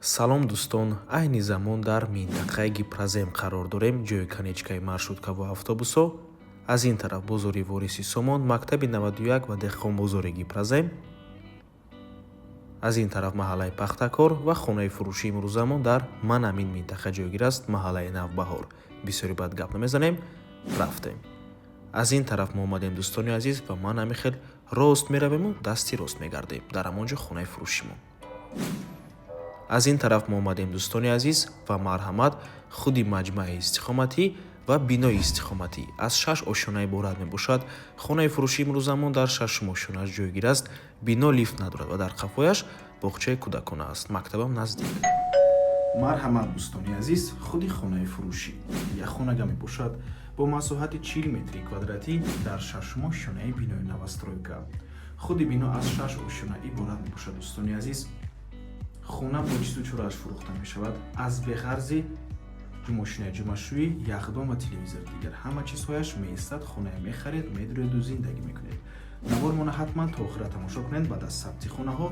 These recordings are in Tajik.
салом дӯстон, айни замон дар минтақаи Гипразем қарор дорем, ҷои канечкаи маршруткаву автобусҳо. Аз ин тараф бозори Вориси Сомон, мактаби 91 ва деҳқонбозори Гипразем. Аз ин тараф маҳаллаи Пахтакор ва хонаи фурӯшии Имрӯзамон дар ман амин минтақа ҷойгир аст, маҳаллаи Навбаҳор. Бисёри баъд гап намезанем, рафтем. Аз ин тараф мо омадем дӯстони азиз ва ман амихел рост меравему, дасти рост мегардем. Дар ҳамонҷо хонаи фурӯшимон. аз ин тараф мо омадем дӯстони азиз ва марҳамат худи маҷмаи истиқоматӣ ва бинои истиқоматӣ. Аз 6 ошёна иборат мебошад. Хонаи фурӯшии Имрӯзамон дар 6 ошёнааш ҷойгир аст. Бино лифт надорад ва дар қафояш боғчаи кӯдакона аст. Мактабам наздик. Марҳамат дӯстони азиз, худи хонаи фурӯшӣ. Як хонага мебошад бо масоҳати 40 метри квадратӣ дар 6 ошёнаи бинои новостройка. Худи бино аз 6 ошёна иборат мебошад дӯстони азиз. хона бо чизу чорааш фурӯхта мешавад. Аз беғарзи мошинаи ҷумашӯӣ, яхдон ва телевизор дигар. Ҳама чизҳояш меистад, хоная мехаред, медуреду зиндагӣ мекунед. Навормона ҳатман то охира тамошо кунед. Баъд аз сабти хонаҳо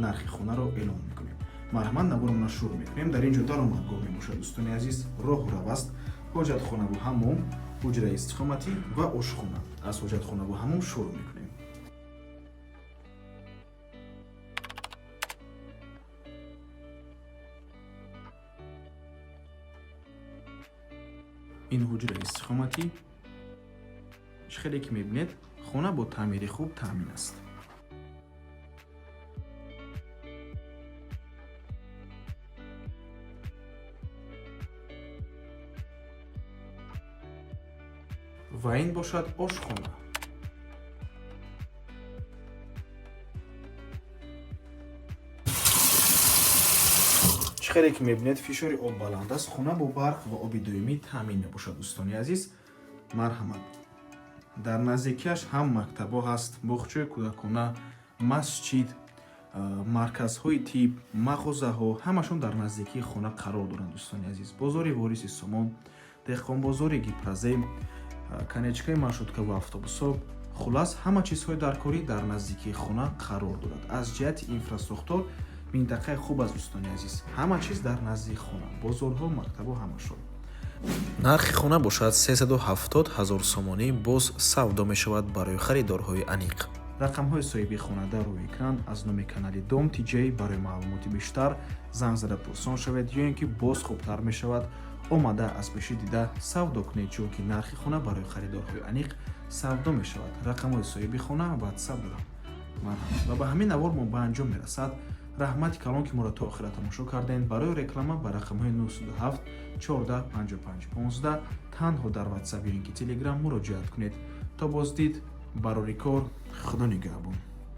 нархи хонаро эълон мекунем. Марҳамат, навормона шурӯъ мекунем. Дар ин ҷо даромадгоҳ мебошад дӯстони азиз. роҳу раваст, ҳоҷатхонаву ҳаммом, ҳуҷраи истиқоматӣ ва ошхона. Аз ҳоҷатхонаву ҳаммом шурӯъ мекунем. ин ҳуҷраи истиқоматӣ. хеле ки мебинед, хона бо таъмири хуб таъмин аст. ва ин бошад ошхона. хеле ки мебинед, фишори об баланд аст. хона бо барқ ва оби доимӣ таъмин мебошад дӯстони азиз. марҳамат. дар наздикиаш ҳам мактабҳо ҳаст, боғчаи кӯдакона, масҷид, марказҳои тиб, мағозаҳо, ҳамашон дар наздикии хона қарор доранд дӯстони азиз. бозори Вориси Сомон, деҳқонбозори Гипразем, канечкаи маршруткаву автобусҳо, хулас ҳама чизҳои даркорӣ дар наздикии хона қарор дорад. аз ҷиҳати инфраструктур минтақаи хуб аст дӯстони азиз. ҳама чиз дар назди хона, бозорҳо, мактабҳо, ҳамашон. нархи хона бошад 370 000 сомонӣ. боз савдо мешавад барои харидорҳои аниқ. рақамҳои соҳиби хона дар рӯи экран. аз номи канали Дом TJ барои маълумоти бештар занг зада пурсон шавед, ё ин ки боз хубтар мешавад, омада аз пеши дида савдо кунед, чунки нархи хона барои харидорҳои аниқ савдо мешавад. рақамҳои соҳиби хона WhatsApp дорам. ва ба ҳамин навор мо ба анҷом мерасад. раҳмати калон ки моро то охира тамошо кардем. барои реклама ба рақамҳои 927 14 55 15 танҳо дар WhatsApp ё ин ки Telegram муроҷиат кунед. то боздид, барори кор, худо нигаҳбон.